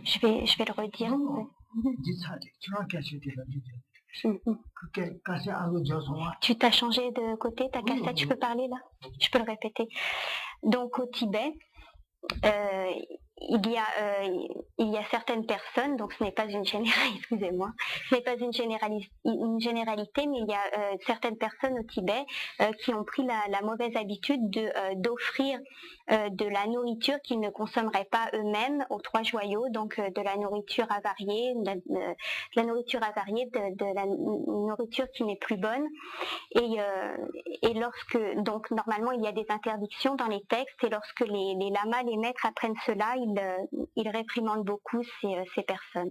Je vais le redire. Tu t'as changé de côté, ta cassette, je peux parler là? Je peux le répéter. Donc au Tibet, il y a certaines personnes, donc ce n'est pas une généralité, excusez-moi, ce n'est pas une généralité, mais il y a certaines personnes au Tibet qui ont pris la mauvaise habitude d'offrir de la nourriture qu'ils ne consommeraient pas eux-mêmes aux trois joyaux, donc de la nourriture avariée, de la nourriture avariée, de la nourriture qui n'est plus bonne. Et lorsque, donc normalement il y a des interdictions dans les textes, et lorsque les lamas, les maîtres apprennent cela, ils réprimandent beaucoup ces personnes.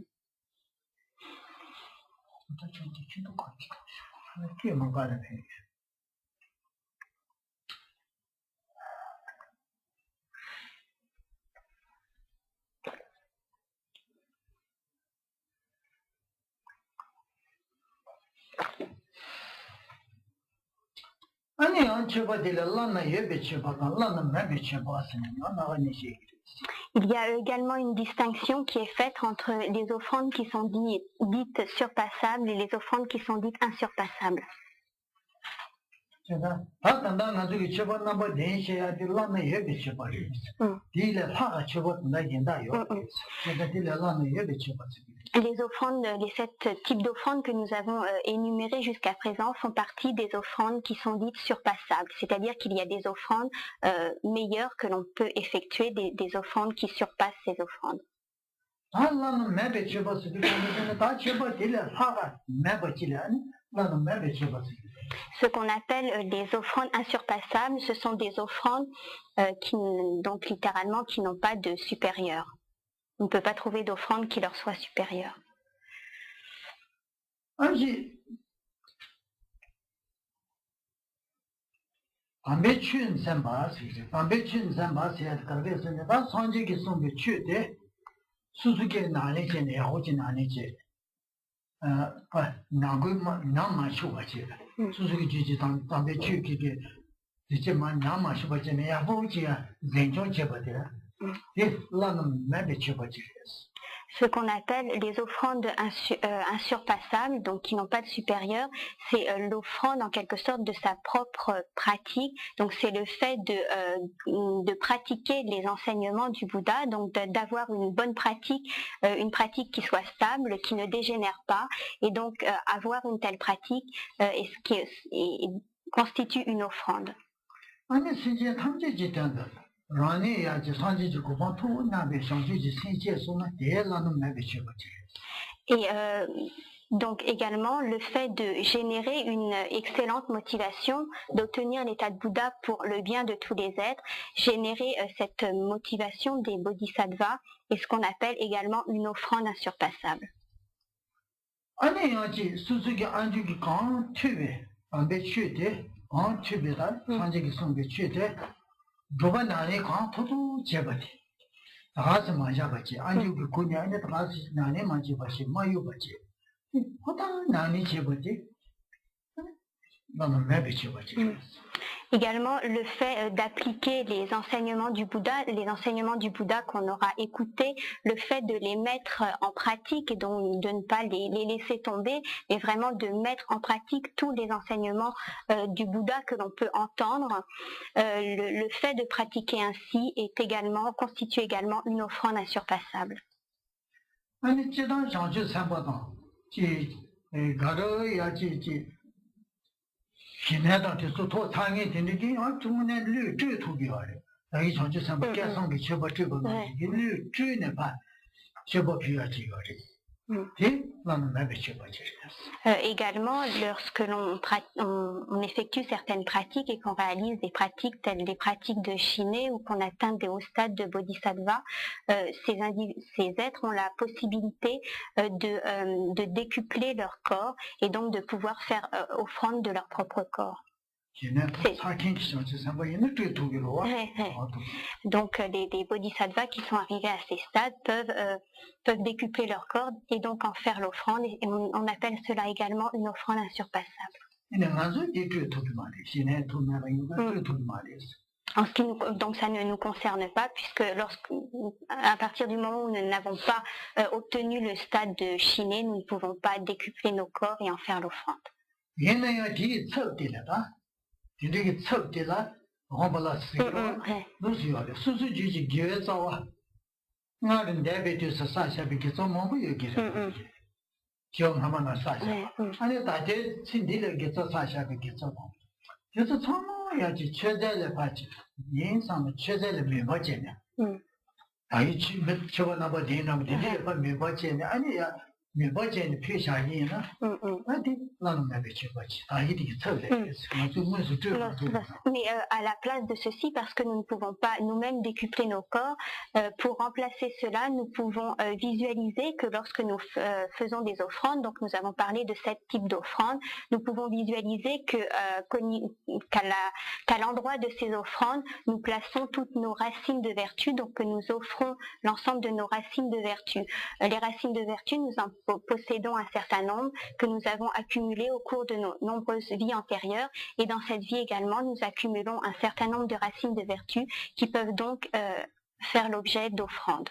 Il y a également une distinction qui est faite entre les offrandes qui sont dites surpassables et les offrandes qui sont dites insurpassables. Les offrandes, les 7 types d'offrandes que nous avons énumérés jusqu'à présent font partie des offrandes qui sont dites surpassables, c'est-à-dire qu'il y a des offrandes meilleures que l'on peut effectuer, des offrandes qui surpassent ces offrandes. Ce qu'on appelle les offrandes insurpassables, ce sont des offrandes donc littéralement qui n'ont pas de supérieur. On ne peut pas trouver d'offrande qui leur soit supérieure. Ce qu'on appelle les offrandes insurpassables, donc qui n'ont pas de supérieur, c'est l'offrande en quelque sorte de sa propre pratique. Donc c'est le fait de pratiquer les enseignements du Bouddha, donc d'avoir une bonne pratique, une pratique qui soit stable, qui ne dégénère pas, et donc avoir une telle pratique constitue une offrande. Et donc également le fait de générer une excellente motivation, d'obtenir l'état de Bouddha pour le bien de tous les êtres, générer cette motivation des bodhisattvas est ce qu'on appelle également une offrande insurpassable. Également le fait d'appliquer les enseignements du Bouddha qu'on aura écoutés, le fait de les mettre en pratique et donc de ne pas les laisser tomber, mais vraiment de mettre en pratique tous les enseignements du Bouddha que l'on peut entendre. Le fait de pratiquer ainsi constitue également une offrande insurpassable. Également, lorsque on effectue certaines pratiques et qu'on réalise des pratiques telles les pratiques de Shiné ou qu'on atteint des hauts stades de Bodhisattva, ces êtres ont la possibilité de décupler leur corps et donc de pouvoir faire offrande de leur propre corps. Donc les bodhisattvas qui sont arrivés à ces stades peuvent décupler leur corps et donc en faire l'offrande, et on appelle cela également une offrande insurpassable. Donc ça ne nous concerne pas, puisque à partir du moment où nous n'avons pas obtenu le stade de Shiné, nous ne pouvons pas décupler nos corps et en faire l'offrande. Mais à la place de ceci, parce que nous ne pouvons pas nous-mêmes décupler nos corps, pour remplacer cela, nous pouvons visualiser que lorsque nous faisons des offrandes, donc nous avons parlé de 7 types d'offrandes, nous pouvons visualiser qu'à l'endroit de ces offrandes, nous plaçons toutes nos racines de vertu, donc que nous offrons l'ensemble de nos racines de vertu. Les racines de vertu, nous en possédons un certain nombre que nous avons accumulés au cours de nos nombreuses vies antérieures, et dans cette vie également, nous accumulons un certain nombre de racines de vertu qui peuvent donc faire l'objet d'offrandes.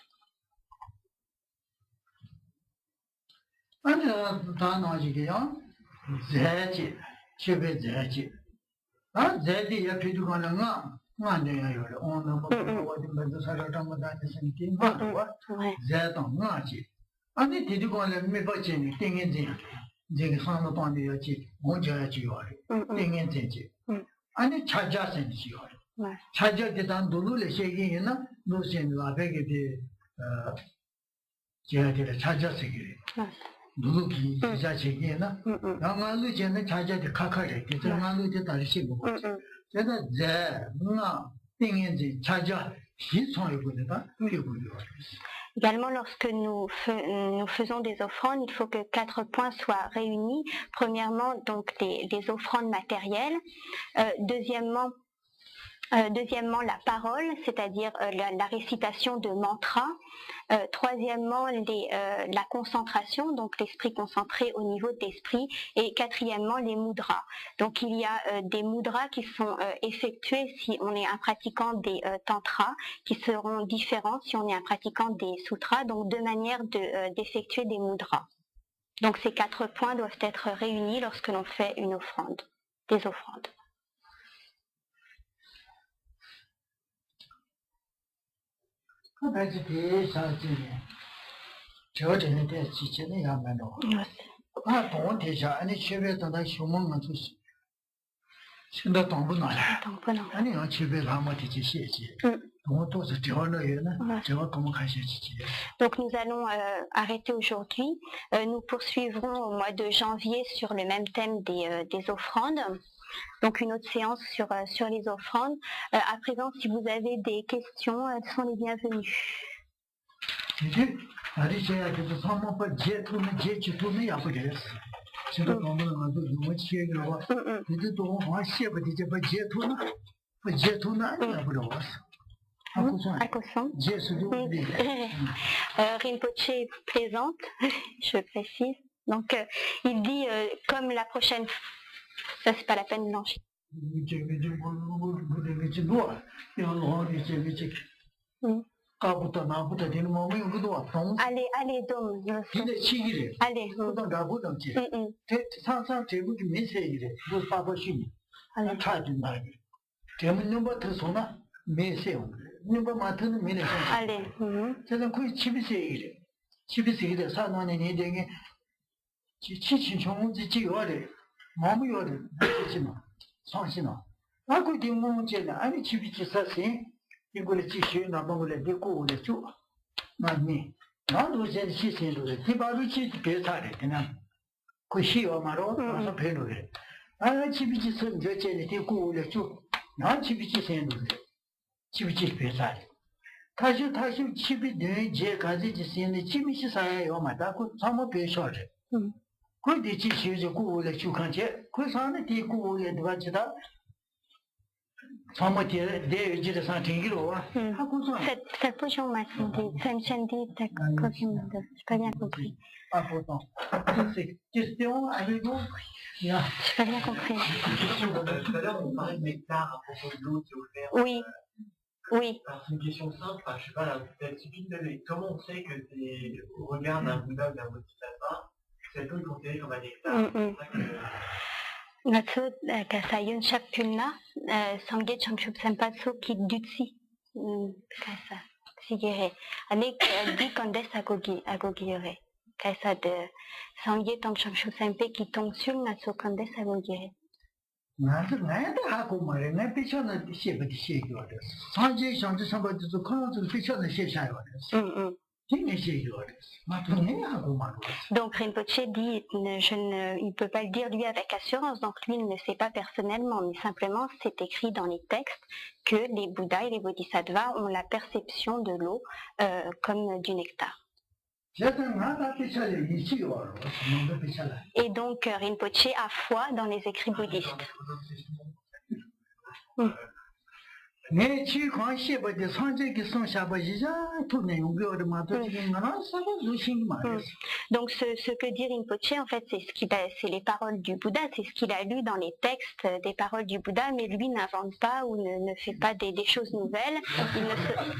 Également, lorsque nous faisons des offrandes, il faut que 4 points soient réunis. Premièrement, donc les offrandes matérielles. Deuxièmement, la parole, c'est-à-dire la récitation de mantras. Troisièmement, la concentration, donc l'esprit concentré au niveau de l'esprit. Et quatrièmement, les mudras. Donc il y a des mudras qui sont effectués si on est un pratiquant des tantras, qui seront différents si on est un pratiquant des sutras. Donc 2 manières d'effectuer des mudras. Donc ces 4 points doivent être réunis lorsque l'on fait une offrande, des offrandes. Donc nous allons arrêter aujourd'hui. Nous poursuivrons au mois de janvier sur le même thème des offrandes. Donc une autre séance sur les offrandes. À présent, si vous avez des questions, elles sont les bienvenues. Rinpoche plaisante, je précise. Donc il dit comme la prochaine fois. Ça, c'est pas la peine de blanchir. Allez, donc. Allez. 마무리를 했지만 상신아 아고 디몽제는 아니 집이지 사신 이거를 지시에 나방을 내고 오래죠 맞니 나도 이제 시신으로 디바루치 배사래 그냥 그 시어 말로 와서 배노래 아 집이지 선 저제는 되고 오래죠 나 집이지 선으로 집이지 배사래 다시 집이 내 제가지 지신의 집이지 사요 맞다 그 사모 배셔래 그 뒤지 시저 구울에 주칸제 그 산에 뒤 구울에 누가 지다 Cette position m'a semblé, ça me semblait d'accord, j'ai pas bien compris. Ah, pourtant. C'est question, avez-vous? J'ai pas bien compris. Tout à l'heure, on parlait de nectar à propos de l'eau qui est offerte. Oui. Oui. Alors, c'est une question simple, je sais pas, la typique de comment on sait que c'est au regard d'un Bouddha ou d'un Bodhisattva, cette eau est considérée comme un nectar. Natsu kasayun shapulna sangye chamshub sampasu ki dutsi kasa sigere anek di kondes agogire kasa de sangye tong chamshub sampe ki tong sul natsu kondes agogire. 하고 말해. 내 피처는 시에부터 시에요. 산지 상지 상바도 그런 피처는 시에샤요. Donc Rinpoche dit, il ne peut pas le dire lui avec assurance, donc lui il ne sait pas personnellement, mais simplement c'est écrit dans les textes que les Bouddhas et les Bodhisattvas ont la perception de l'eau comme du nectar. Et donc Rinpoche a foi dans les écrits bouddhistes. Donc ce que dit Rinpoche, en fait, c'est les paroles du Bouddha, c'est ce qu'il a lu dans les textes des paroles du Bouddha, mais lui n'invente pas ou ne fait pas des choses nouvelles, il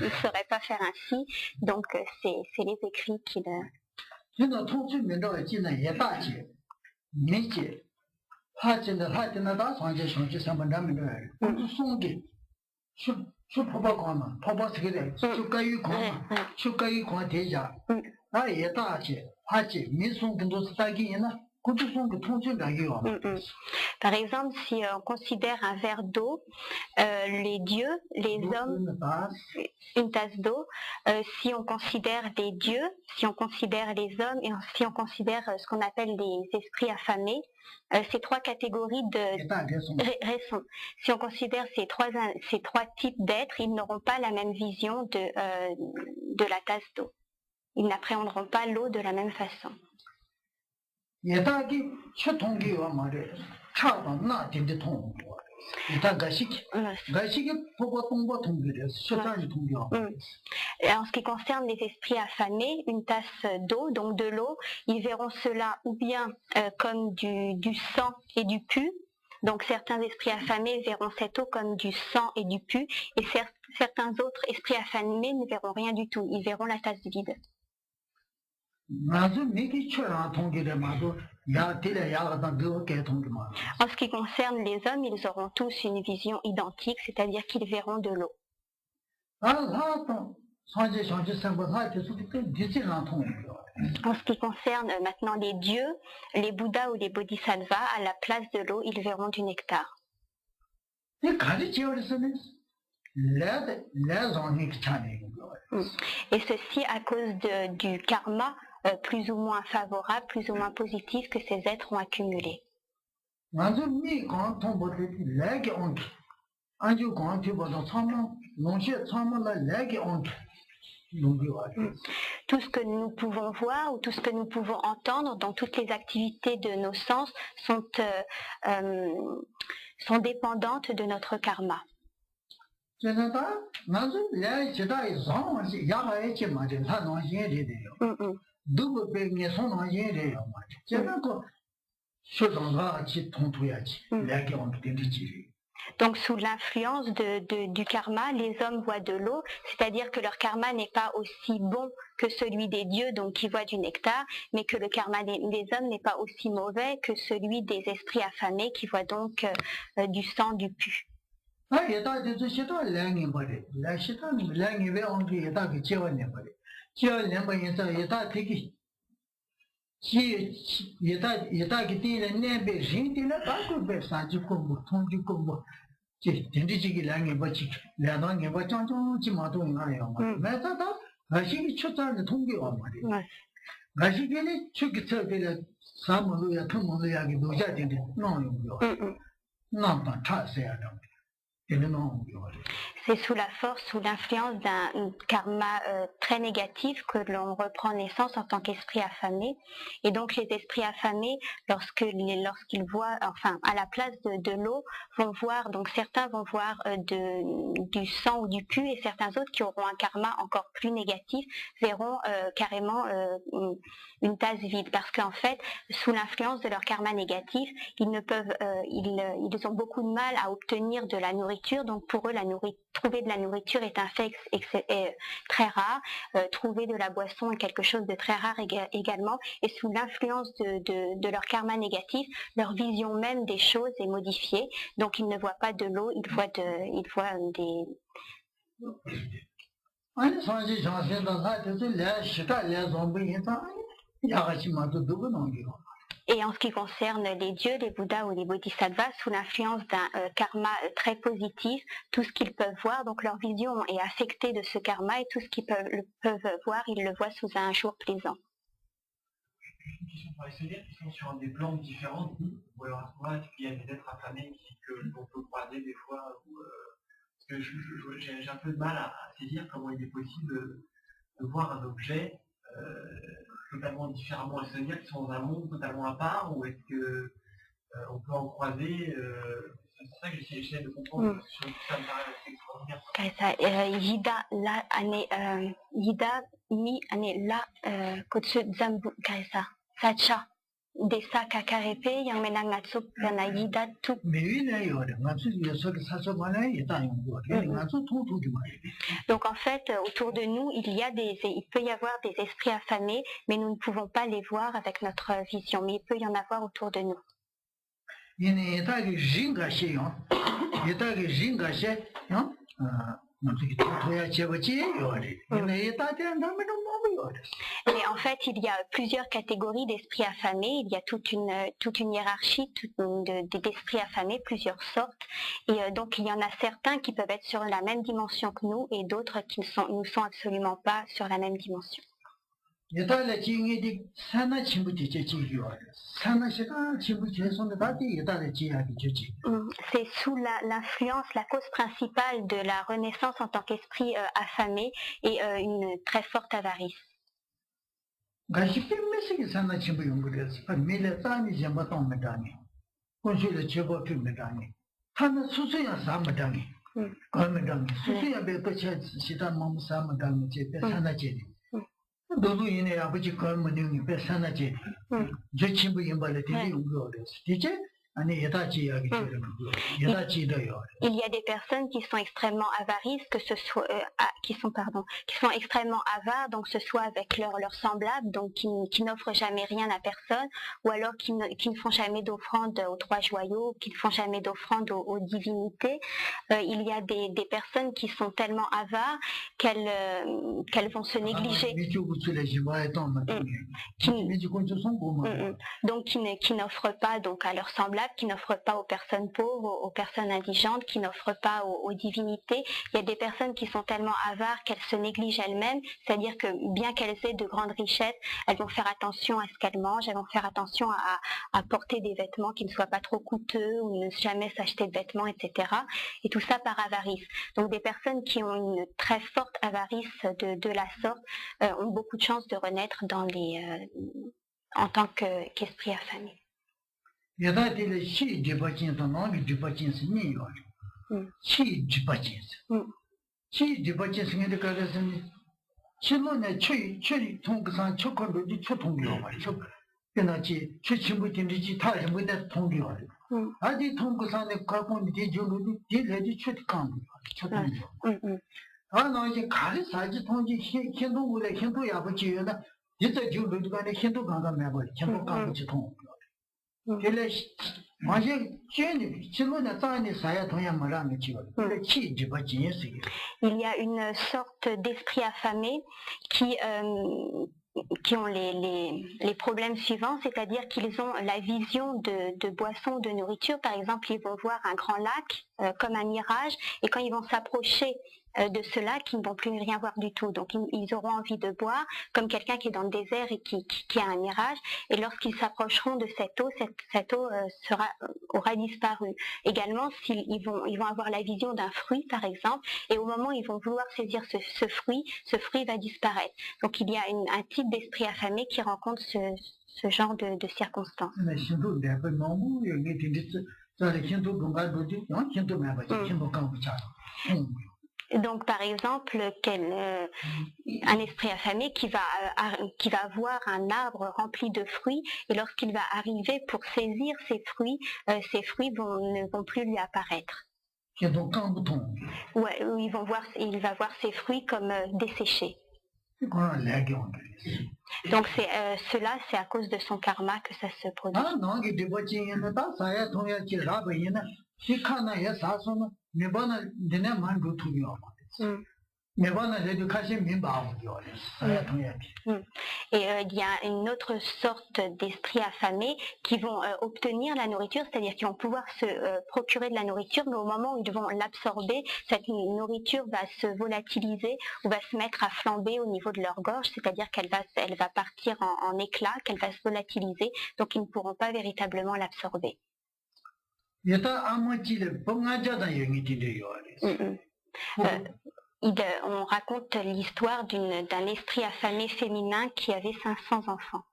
ne saurait pas faire ainsi, donc c'est les écrits qu'il... Par exemple, si on considère un verre d'eau, les dieux, les hommes, une tasse d'eau, si on considère les dieux, si on considère les hommes et si on considère ce qu'on appelle les esprits affamés, ces trois catégories de si on considère ces trois types d'êtres, ils n'auront pas la même vision de la tasse d'eau. Ils n'appréhenderont pas l'eau de la même façon. En ce qui concerne les esprits affamés, une tasse d'eau, donc de l'eau, ils verront cela ou bien comme du sang et du pu. Donc certains esprits affamés verront cette eau comme du sang et du pu, et certains autres esprits affamés ne verront rien du tout, ils verront la tasse vide. En ce qui concerne les hommes, ils auront tous une vision identique, c'est-à-dire qu'ils verront de l'eau. En ce qui concerne maintenant les dieux, les Bouddhas ou les Bodhisattvas, à la place de l'eau, ils verront du nectar. Et ceci à cause du karma plus ou moins favorable, plus ou moins positif que ces êtres ont accumulé. Tout ce que nous pouvons voir ou tout ce que nous pouvons entendre dans toutes les activités de nos sens sont dépendantes de notre karma. Donc sous l'influence du karma, les hommes voient de l'eau, c'est-à-dire que leur karma n'est pas aussi bon que celui des dieux, donc qui voient du nectar, mais que le karma des hommes n'est pas aussi mauvais que celui des esprits affamés qui voient donc du sang, du pu. C'est sous la force, sous l'influence d'un karma très négatif que l'on reprend naissance en tant qu'esprit affamé. Et donc les esprits affamés, lorsqu'ils voient, enfin à la place de l'eau, vont voir, donc certains vont voir du sang ou du pu, et certains autres qui auront un karma encore plus négatif verront carrément une tasse vide. Parce qu'en fait, sous l'influence de leur karma négatif, ils ont beaucoup de mal à obtenir de la nourriture. Donc pour eux, trouver de la nourriture est un fait très rare. Trouver de la boisson est quelque chose de très rare également. Et sous l'influence de leur karma négatif, leur vision même des choses est modifiée. Donc ils ne voient pas de l'eau, ils voient des... Et en ce qui concerne les dieux, les Bouddhas ou les Bodhisattvas, sous l'influence d'un karma très positif, tout ce qu'ils peuvent voir, donc leur vision est affectée de ce karma, et tout ce qu'ils peuvent voir, ils le voient sous un jour plaisant. Une question pour les dire qui sont sur des plantes différentes, ou alors à ce moment-là, est-ce qu'il y a des êtres affamés qu'on peut croiser des fois, parce que j'ai un peu de mal à saisir comment il est possible de voir un objet totalement différemment. Est-ce dire qu'ils sont dans un monde totalement à part, ou est-ce que on peut en croiser c'est pour ça que j'essaie de comprendre, parce que ça me paraît assez extraordinaire. Yida la ane yida mi ane la kotsu zambu kaisa sacha desa kakarepe yang menangatsuk dana yida tu. Donc en fait, autour de nous, il peut y avoir des esprits affamés, mais nous ne pouvons pas les voir avec notre vision, mais il peut y en avoir autour de nous. Et en fait, il y a plusieurs catégories d'esprits affamés. Il y a toute une hiérarchie d'esprits affamés, plusieurs sortes. Et donc, il y en a certains qui peuvent être sur la même dimension que nous, et d'autres qui ne sont absolument pas sur la même dimension. C'est sous l'influence, la cause principale de la renaissance en tant qu'esprit affamé et une très forte avarice. Il y a des personnes qui sont extrêmement avaristes, qui sont extrêmement avares, donc ce soit avec leurs semblables, donc qui n'offrent jamais rien à personne, ou alors qui ne font jamais d'offrande aux trois joyaux, qui ne font jamais d'offrande aux divinités. Il y a des personnes qui sont tellement avares qu'elles vont se négliger. Donc qui n'offrent pas donc à leurs semblables, qui n'offrent pas aux personnes pauvres, aux personnes indigentes, qui n'offrent pas aux divinités. Il y a des personnes qui sont tellement avares qu'elles se négligent elles-mêmes, c'est-à-dire que bien qu'elles aient de grandes richesses, elles vont faire attention à ce qu'elles mangent, elles vont faire attention à porter des vêtements qui ne soient pas trop coûteux, ou ne jamais s'acheter de vêtements, etc. Et tout ça par avarice. Donc des personnes qui ont une très forte avarice de la sorte ont beaucoup de chances de renaître en tant qu'esprit affamé. Il y a une sorte d'esprit affamé qui ont les problèmes suivants, c'est-à-dire qu'ils ont la vision de boissons, de nourriture. Par exemple, ils vont voir un grand lac comme un mirage, et quand ils vont s'approcher de ceux-là qui ne vont plus rien voir du tout. Donc ils auront envie de boire, comme quelqu'un qui est dans le désert et qui a un mirage. Et lorsqu'ils s'approcheront de cette eau, cette eau aura disparu. Également, ils vont avoir la vision d'un fruit, par exemple, et au moment où ils vont vouloir saisir ce fruit va disparaître. Donc il y a un type d'esprit affamé qui rencontre ce genre de circonstances. Donc par exemple, un esprit affamé qui va voir un arbre rempli de fruits, et lorsqu'il va arriver pour saisir ces fruits ne vont plus lui apparaître. Ouais, il va voir ces fruits comme desséchés. Donc cela, c'est à cause de son karma que ça se produit. Et il y a une autre sorte d'esprit affamé qui vont obtenir la nourriture, c'est-à-dire qu'ils vont pouvoir se procurer de la nourriture, mais au moment où ils vont l'absorber, cette nourriture va se volatiliser ou va se mettre à flamber au niveau de leur gorge, c'est-à-dire qu'elle va partir en éclats, qu'elle va se volatiliser, donc ils ne pourront pas véritablement l'absorber. On raconte l'histoire d'un esprit affamé féminin qui avait 500 enfants.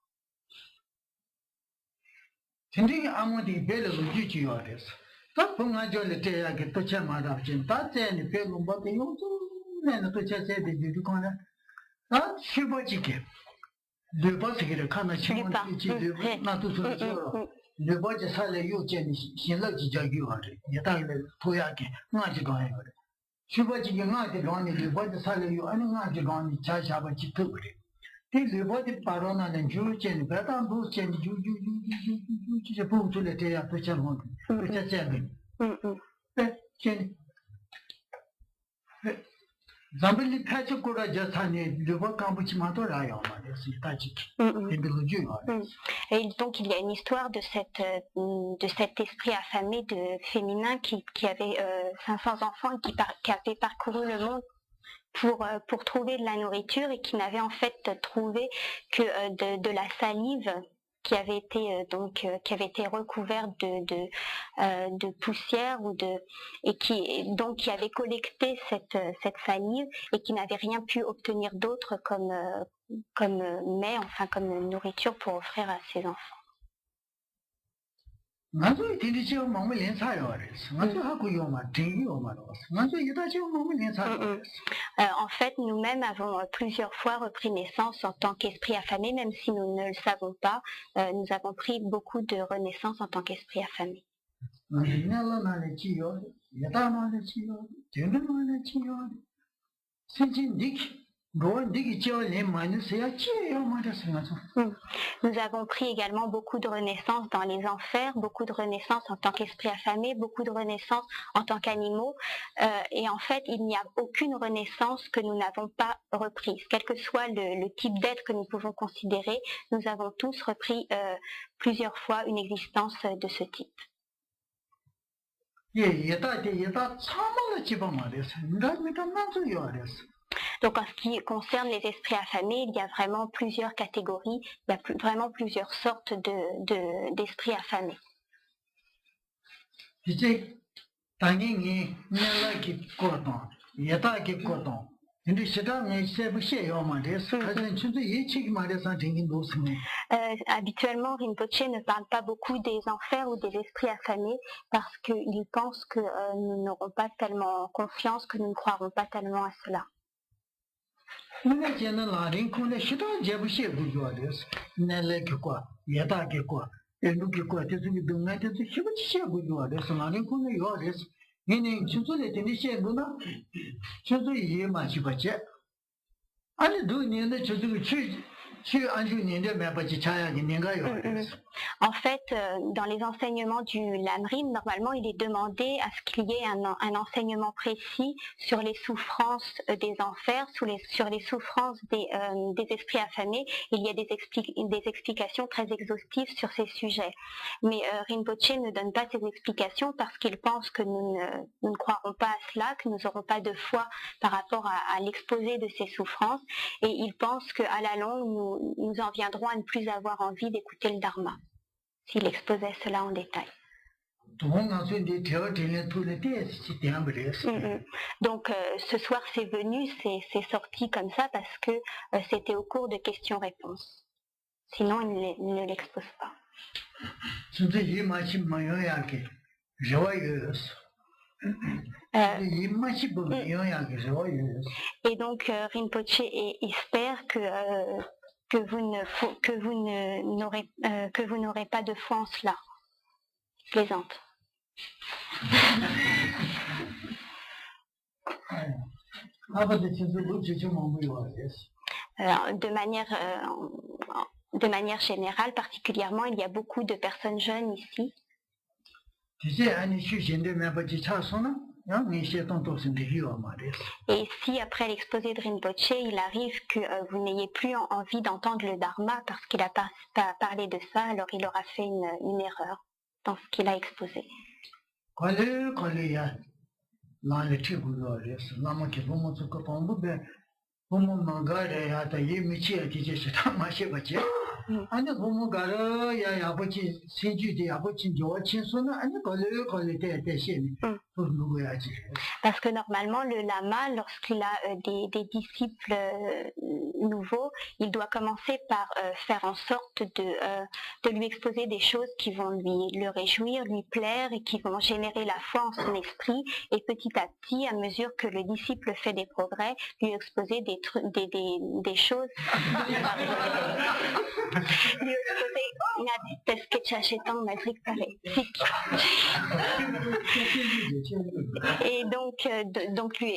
Et donc il y a une histoire de cet esprit affamé féminin qui avait 500 enfants et qui avait parcouru le monde pour trouver de la nourriture et qui n'avait en fait trouvé que de la salive qui avait été recouverte de poussière et qui avait collecté cette salive et qui n'avait rien pu obtenir d'autre comme mets, enfin comme nourriture pour offrir à ses enfants. En fait, nous-mêmes avons plusieurs fois repris naissance en tant qu'esprit affamé, même si nous ne le savons pas. Nous avons pris beaucoup de renaissance en tant qu'esprit affamé. Nous avons pris également beaucoup de renaissance dans les enfers, beaucoup de renaissance en tant qu'esprit affamé, beaucoup de renaissance en tant qu'animaux. Et en fait, il n'y a aucune renaissance que nous n'avons pas reprise. Quel que soit le type d'être que nous pouvons considérer, nous avons tous repris plusieurs fois une existence de ce type. Donc en ce qui concerne les esprits affamés, il y a vraiment plusieurs catégories, il y a vraiment plusieurs sortes d'esprits affamés. Habituellement, Rinpoche ne parle pas beaucoup des enfers ou des esprits affamés parce qu'il pense que nous n'aurons pas tellement confiance, que nous ne croirons pas tellement à cela. En fait, dans les enseignements du Lamrim, normalement, il est demandé à ce qu'il y ait un enseignement précis sur les souffrances des enfers, sur les souffrances des esprits affamés. Il y a des explications très exhaustives sur ces sujets. Mais Rinpoche ne donne pas ces explications parce qu'il pense que nous ne croirons pas à cela, que nous n'aurons pas de foi par rapport à l'exposé de ces souffrances. Et il pense qu'à la longue, nous en viendrons à ne plus avoir envie d'écouter le Dharma, s'il exposait cela en détail. Donc ce soir c'est venu, c'est sorti comme ça parce que c'était au cours de questions-réponses. Sinon il ne l'expose pas. Et donc Rinpoche espère que vous n'aurez pas de foi en cela. Je plaisante. De manière générale, particulièrement, il y a beaucoup de personnes jeunes ici. Et si après l'exposé de Rinpoche, il arrive que vous n'ayez plus envie d'entendre le Dharma parce qu'il a parlé de ça, alors il aura fait une erreur dans ce qu'il a exposé. Parce que normalement le lama, lorsqu'il a des disciples nouveaux, il doit commencer par faire en sorte de lui exposer des choses qui vont le réjouir, lui plaire et qui vont générer la foi en son esprit, et petit à petit, à mesure que le disciple fait des progrès, lui exposer des choses lui exposer et donc lui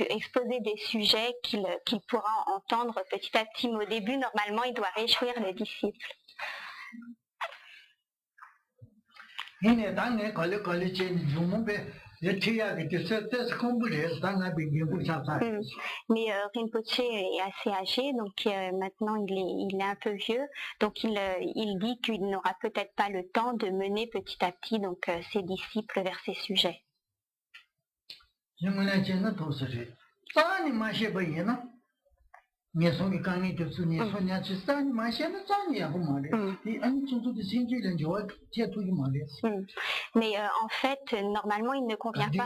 exposer des sujets qu'il pourra entendre petit à petit. Mais au début, normalement, il doit réjouir le disciple. Mais Rinpoche est assez âgé, donc maintenant il est un peu vieux, donc il dit qu'il n'aura peut-être pas le temps de mener petit à petit donc ses disciples vers ces sujets. Mais en fait, normalement, il ne convient pas.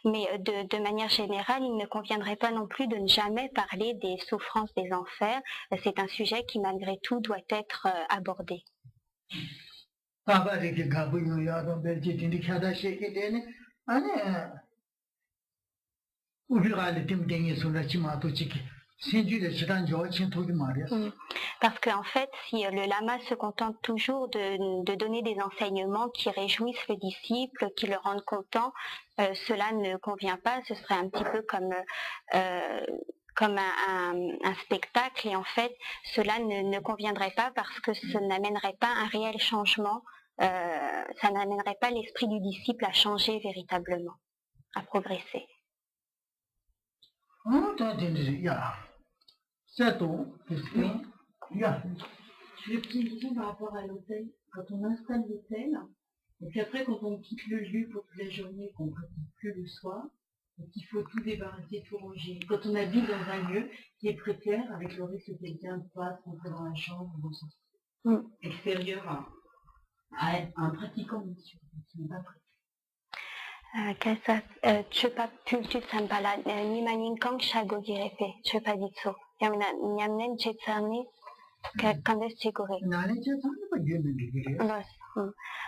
Mais de manière générale, il ne conviendrait pas non plus de ne jamais parler des souffrances des enfers. C'est un sujet qui, malgré tout, doit être abordé. Parce qu'en fait, si le lama se contente toujours de donner des enseignements qui réjouissent le disciple, qui le rendent content, cela ne convient pas. Ce serait un petit peu comme un spectacle, et en fait, cela ne conviendrait pas parce que ça n'amènerait pas un réel changement, ça n'amènerait pas l'esprit du disciple à changer véritablement, à progresser. Je vais poser une question par rapport à l'hôtel. Quand on installe l'hôtel, et puis après quand on quitte le lieu pour toute la journée, qu'on ne pratique plus le soir, donc il faut tout débarrasser, tout ranger. Quand on habite dans un lieu qui est précaire, avec le risque que quelqu'un passe, rentrer dans la chambre, dans son extérieur à un pratiquant, monsieur, qui n'est pas prêt. Culture Sampala, Nimaninkan Shagogirepe, je pas dit ça. Yamnen Chetsani, Kandes Chigore.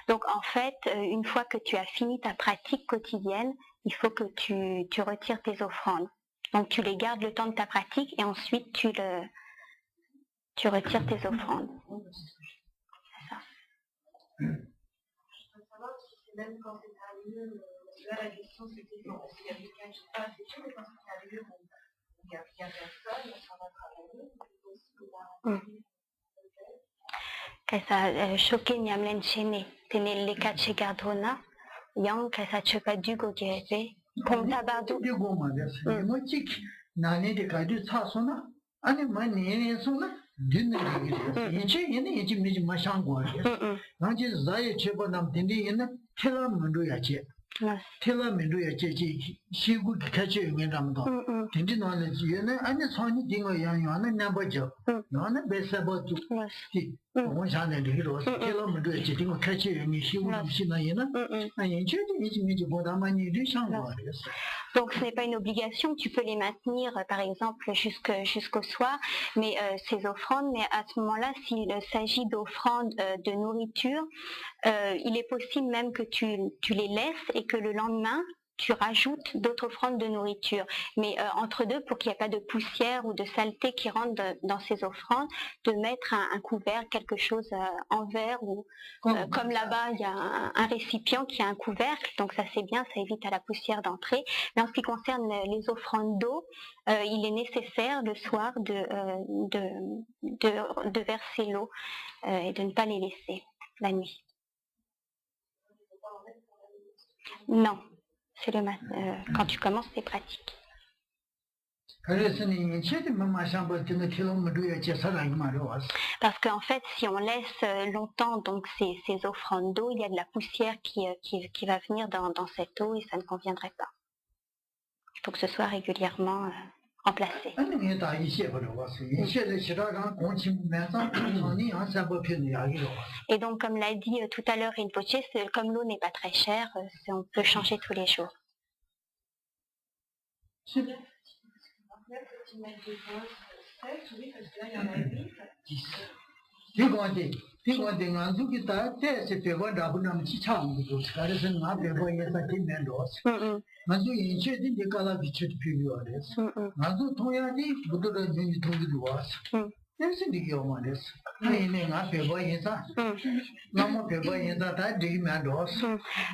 Donc en fait, une fois que tu as fini ta pratique quotidienne, il faut que tu retires tes offrandes. Donc tu les gardes le temps de ta pratique et ensuite tu retires tes offrandes. C'est ça. Je voudrais savoir si c'est même quand c'est arrivé. Là, la question, c'était quand il y a quelqu'un qui passe et tout, mais quand c'est arrivé, il n'y a personne, on s'en va travailler. che sa choqué nyamlen chene tene le kache gardona yang che sa choka du go gerebe pom tabardu 이 고마데스. 뭐지? 나네데 가지 차소나 아니 많이 예소나 듣는 얘기를 이제 얘는 이제 미지 마상 거야. 나지 자에 쳐보남 딘디 얘는 텔라면도야지. 텔라면도야지 시구 같이 응애담도. 딘디 나는 얘는 아니 손이 딩어 양양은 나버죠. 너는 베서버도. 원산에 되기로 텔라면도야지 딩어 같이 응애 시구 없이나 얘는 아니 이제 미지 보다 많이 리상 거야. Donc ce n'est pas une obligation, tu peux les maintenir par exemple jusqu'au soir, mais ces offrandes, mais à ce moment-là, s'il s'agit d'offrandes de nourriture, il est possible même que tu les laisses et que le lendemain, tu rajoutes d'autres offrandes de nourriture. Mais entre deux, pour qu'il n'y ait pas de poussière ou de saleté qui rentre dans ces offrandes, de mettre un couvercle, quelque chose en verre ou comme là-bas, il y a un récipient qui a un couvercle, donc ça c'est bien, ça évite à la poussière d'entrer. Mais en ce qui concerne les offrandes d'eau, il est nécessaire le soir de verser l'eau et de ne pas les laisser la nuit. Non. C'est le quand tu commences, c'est pratique. Parce qu'en fait, si on laisse longtemps donc ces offrandes d'eau, il y a de la poussière qui va venir dans cette eau et ça ne conviendrait pas. Il faut que ce soit régulièrement remplacé. Et donc, comme l'a dit tout à l'heure Rinpoche, comme l'eau n'est pas très chère, on peut changer tous les jours.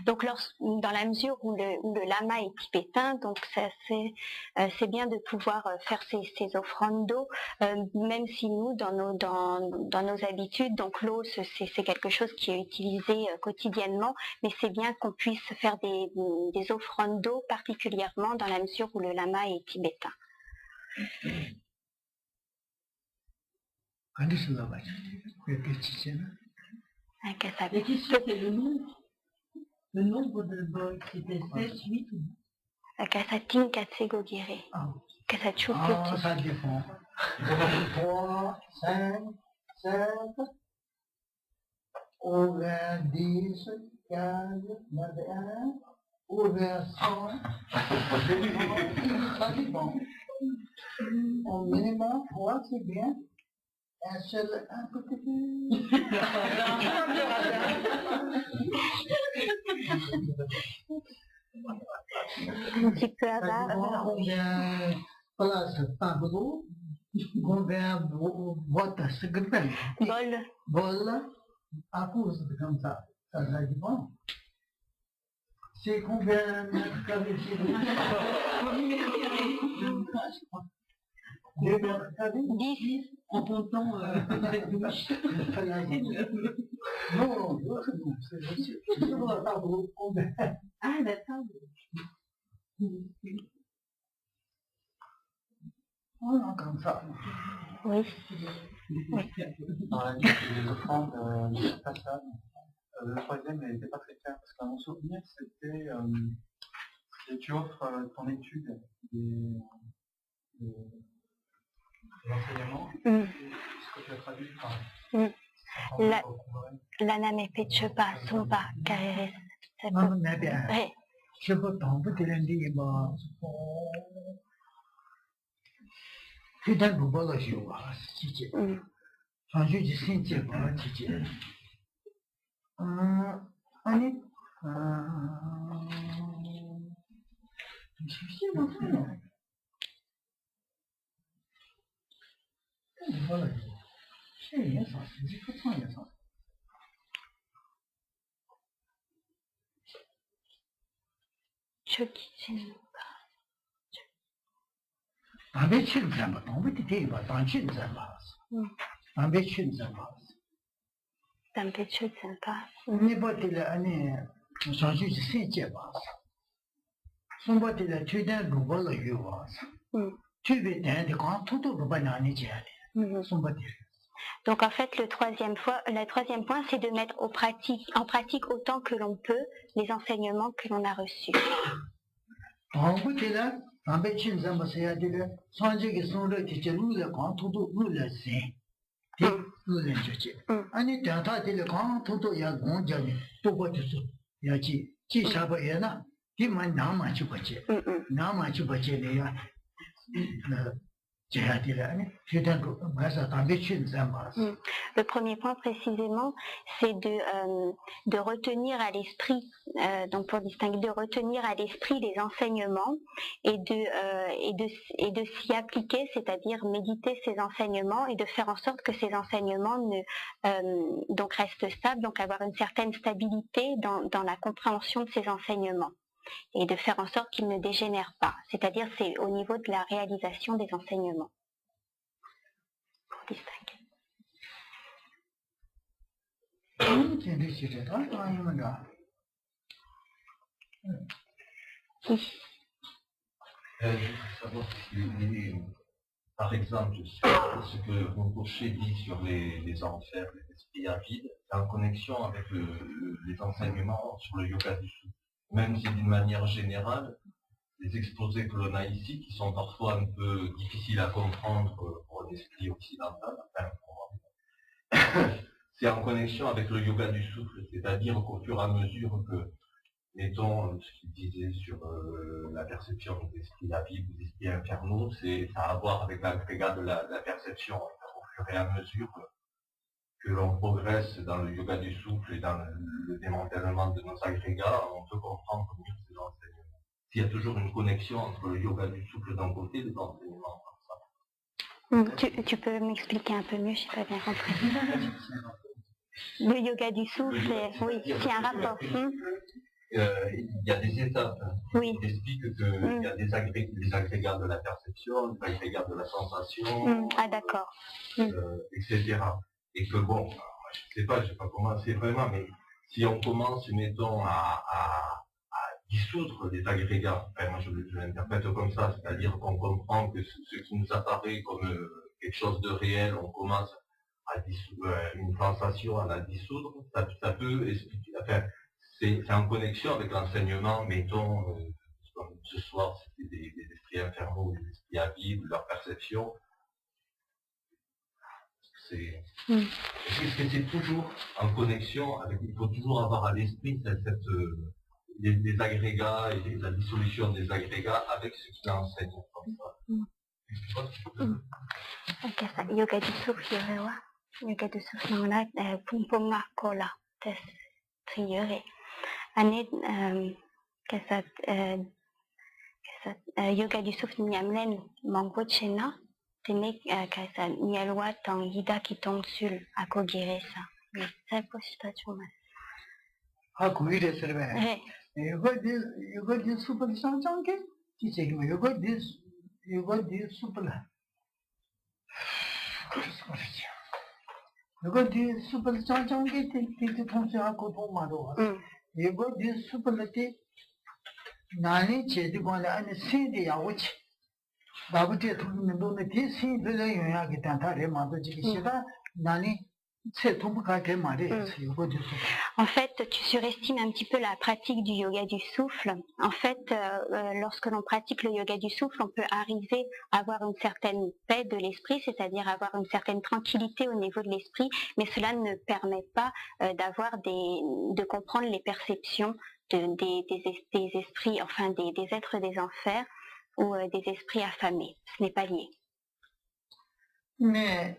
Donc, dans la mesure où le lama est tibétain, donc c'est bien de pouvoir faire ces offrandes d'eau, même si nous, dans nos habitudes, donc l'eau c'est quelque chose qui est utilisé quotidiennement, mais c'est bien qu'on puisse faire des offrandes d'eau, particulièrement dans la mesure où le lama est tibétain. La question, c'est le nombre de bols, c'était 7, 8 ou Kasatin Katsegogire. Kasachuk. Ça dépend. 3, 5, 7, ou vers 10, 15, 21, ou vers 100. Ça dépend. Au minimum, 3, c'est bien. Un seul, un petit peu. Un petit peu avant. Combien place tableau, combien boîte à secrétaire. Bol, à cause de comme ça dépend. C'est combien de mètres carrés chez vous? 2 mètres carrés? 10 en comptant cette douche. Non, c'est sur la table, combien? Ah, la table. Voilà, comme ça. Oui. Dans la liste des offrandes de façade, le troisième n'était pas très clair, parce qu'à mon souvenir, c'était si tu offres ton étude de l'enseignement, ce que tu as traduit par L'aname pechepa sumpa kareres. Non, mais bien. Je peux tomber de lundi, c'est un peu pas la joie, si tu veux. Quand je dis sincèrement, si tu veux. Allez. Je suis mon frère. Voilà. C'est rien, ça. C'est pas ça, ça. 담배 치는 사람, 담배 뒤에 봐, 안 치는 사람. 담배 치는 사람. d'habitude, c'est pas. N'importe l'année, changer de cinquième base. Son boîte de la tuile d'un groupe de yuas. Tu veux d'un de grand tout au banane et son boîte. Donc en fait, le troisième point, c'est de mettre en pratique autant que l'on peut les enseignements que l'on a reçus. En côté là, en béchin zambasaya de là, sans dire que son le teacher nous le grand tout nous le sait. Nous le teacher. Année d'un tas de le grand tout y a grand jani, tout quoi de ça. Y a qui savent y en a, qui m'a nama chupache. Nama chupache les ya. Le premier point précisément, c'est de retenir à l'esprit, donc pour distinguer, de retenir à l'esprit les enseignements et de s'y appliquer, c'est-à-dire méditer ces enseignements et de faire en sorte que ces enseignements donc restent stables, donc avoir une certaine stabilité dans la compréhension de ces enseignements. Et de faire en sorte qu'ils ne dégénèrent pas. C'est-à-dire, c'est au niveau de la réalisation des enseignements. Pour distinguer. Savoir si, par exemple, ce que Rinpoché dit sur les enfers, les esprits avides, c'est en connexion avec les enseignements sur le yoga du souffle. Même si d'une manière générale, les exposés que l'on a ici, qui sont parfois un peu difficiles à comprendre pour l'esprit occidental, c'est en connexion avec le yoga du souffle, c'est-à-dire qu'au fur et à mesure que, mettons, ce qu'il disait sur la perception des esprits avides, des esprits infernaux, ça a à voir avec l'agrégat de la perception. Au fur et à mesure que l'on progresse dans le yoga du souffle et dans le démantèlement de nos agrégats, on peut comprendre mieux ces enseignements. S'il y a toujours une connexion entre le yoga du souffle d'un côté et les enseignements comme ça. Tu peux m'expliquer un peu mieux, je n'ai pas bien compris. Le yoga du souffle, oui, c'est un rapport. Il y a des étapes qui expliquent qu'il y a des agrégats de la perception, des agrégats de la sensation, d'accord. etc. Et que bon, je ne sais pas commencé vraiment, mais si on commence, mettons, à dissoudre les agrégats, enfin, moi je l'interprète comme ça, c'est-à-dire qu'on comprend que ce qui nous apparaît comme quelque chose de réel, on commence à dissoudre une sensation, à la dissoudre, ça peut expliquer, enfin, c'est en connexion avec l'enseignement, mettons, comme ce soir c'était des esprits infernaux, des esprits avides, leur perception. Est-ce que c'est toujours en connexion avec, il faut toujours avoir à l'esprit les agrégats et la dissolution des agrégats avec ce qu'il enseigne comme ça. Yoga du souffle, yoga du souffle, non là, pumpunga kola, test, triere. Année, yoga du souffle, nyamlen, mango chena. Tene kasa nyalwa tang hida ki tong sul ako giresa. Mais ça pose pas trop mal. Ako giresa le. Yoga di super sanjangke. Ti chegi yoga di super. Yoga di super sanjangke ti tong se ako to maro. Yoga di super le nani chedi kwale ane sindi yawochi. 바부티에 통는 돈에 대신 별로 영향이 단타래 마도지 시다 나니 c'est ton caractère maré. En fait, tu surestimes un petit peu la pratique du yoga du souffle. En fait, lorsque l'on pratique le yoga du souffle, on peut arriver à avoir une certaine paix de l'esprit, c'est-à-dire avoir une certaine tranquillité au niveau de l'esprit, mais cela ne permet pas de comprendre les perceptions des esprits, enfin des êtres des enfers ou des esprits affamés. Ce n'est pas lié. Mais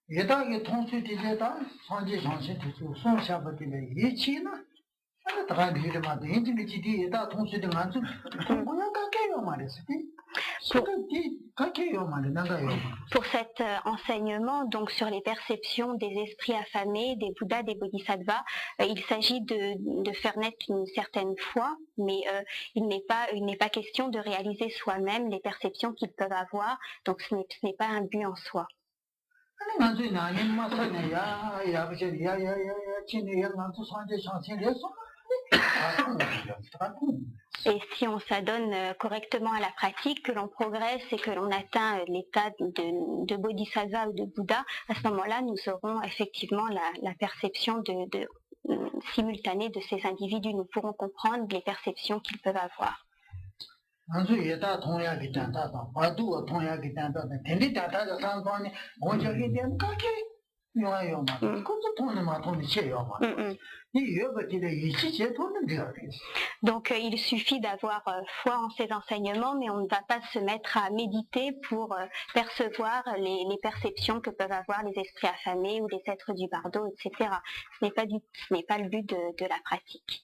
예다게 통수되다 선지 정신도 손샤버들의 예치나 다가 비르마도 인지기지 예다 통수된 안수 뭐야 가게요 말했지. Pour cet enseignement, donc sur les perceptions des esprits affamés, des Bouddhas, des Bodhisattvas, il s'agit de faire naître une certaine foi, mais il n'est pas question de réaliser soi-même les perceptions qu'ils peuvent avoir, donc ce n'est pas un but en soi. 아니 나중에 나는 마사네 야 버저 야야야야 진이야 나도 산제 상생했어. Et si on s'adonne correctement à la pratique, que l'on progresse et que l'on atteint l'état de bodhisattva ou de Bouddha, à ce moment-là, nous aurons effectivement la perception simultanée de ces individus. Nous pourrons comprendre les perceptions qu'ils peuvent avoir. Donc il suffit d'avoir foi en ces enseignements, mais on ne va pas se mettre à méditer pour percevoir les perceptions que peuvent avoir les esprits affamés ou les êtres du bardo, etc. Ce n'est pas le but de la pratique.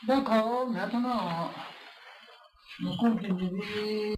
D'accord, maintenant, on continue.